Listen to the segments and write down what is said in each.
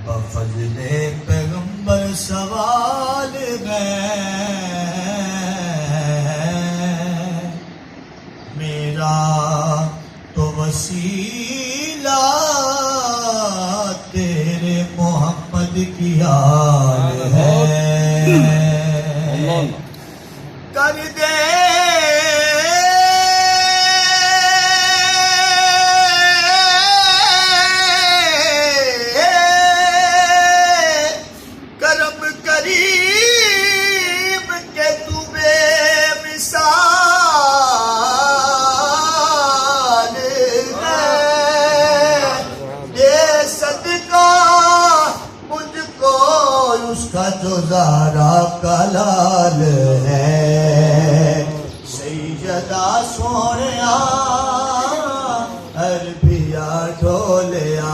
بفضل پیغمبر سوال میں میرا تو وسیلہ تیرے محمد کی آل ہے کر دے جو زہرا کا لال ہے سیدہ سونیا عربیہ ڈھولیا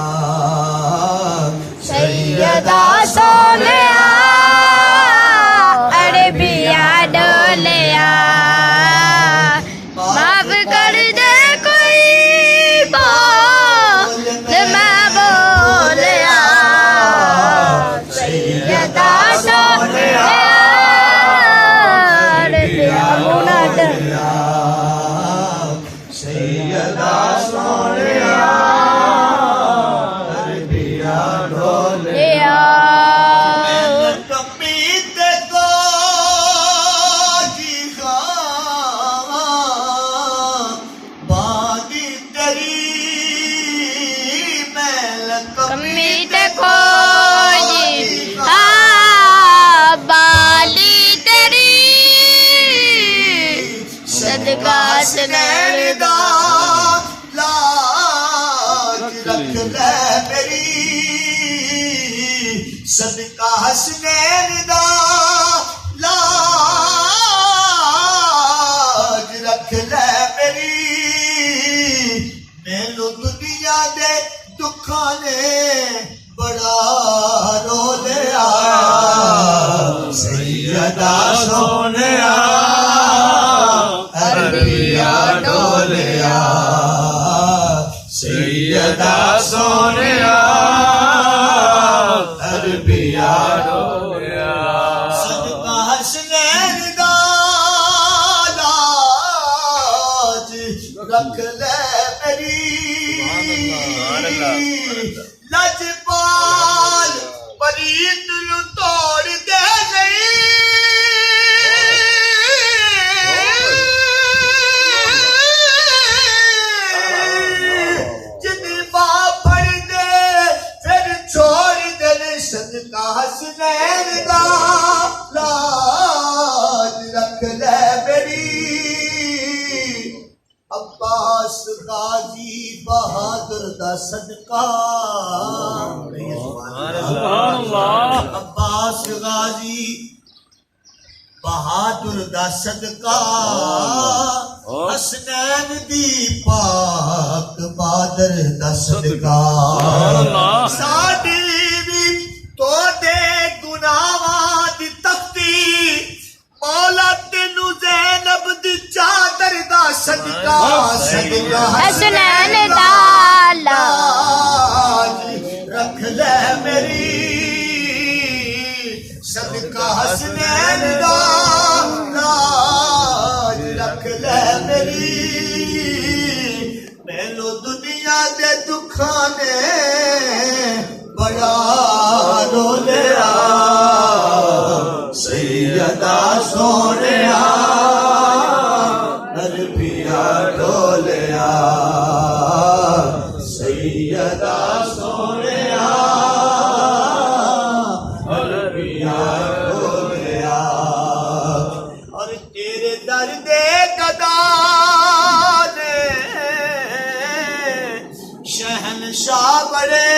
سیدہ سونیا عربیہ ڈھولیا معاف کر دے کوئی بات میں بولیا سیدہ سیدہ سونیا عربیہ ڈھولیا کمید کو جی خواہ باغی تری میں کمید کو جی بالی تری صدقہ سنین دا لاج رکھ لے میری صدقہ حسنین دا لاج رکھ لے میری مینوں دنیا دے دکھاں نے بڑا رو لیا سیدہ سونیا عربیہ ڈھولیا سیدہ سونیا عربیہ ڈھولیا صدقہ حسنین دا لاج رکھ لے میری لجپال پریت نو توڑ دے گئی صدقہ حسنین دا لاج رکھ لے میری عباس غازی بہادر دا صدقہ عباس غازی بہادر دا صدقہ حسنین دی پاک بادر دا صدقہ ساڈی تو دے گناہاں دی تختی مولا تینو زینب دی چادر دا صدقہ صدقہ حسنین دا لاج رکھ لے میری صدقہ حسنین دا لاج رکھ لے میری مینوں دنیا دے دکھاں نے بڑا رو لیا سیدہ سونیا عربیہ ڈھولیا سیدہ سونیا عربیہ ڈھولیا اور تیرے درد گدا نے شہنشاہ بڑے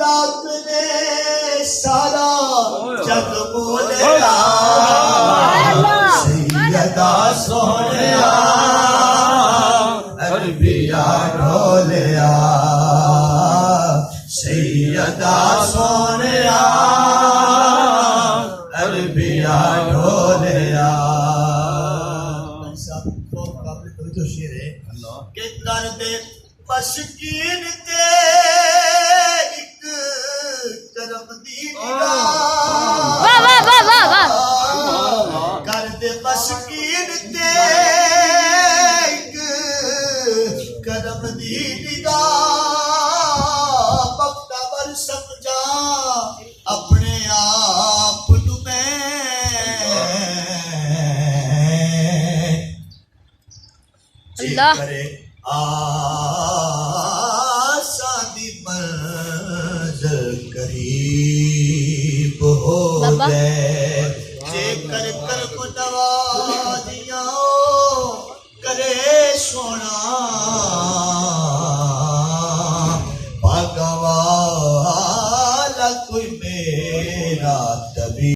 رب نے سارا جگ بولیا سیدہ سونیا عربیہ ڈھولیا سیدہ سونیا عربیہ ڈھولیا تو شیر ہے کہ کر دے مسکین تے ایک کرم دی نگاہ واہ واہ واہ واہ واہ کر دے مسکین تے ایک کرم دی نگاہ بختور سمجھا اپنے آپ نو میں اللہ کرے آسان دی منزل قریب ہو بابا۔ جائے جے کر کرم نوازیاں کرے سونا بھگوالا کوئی میرا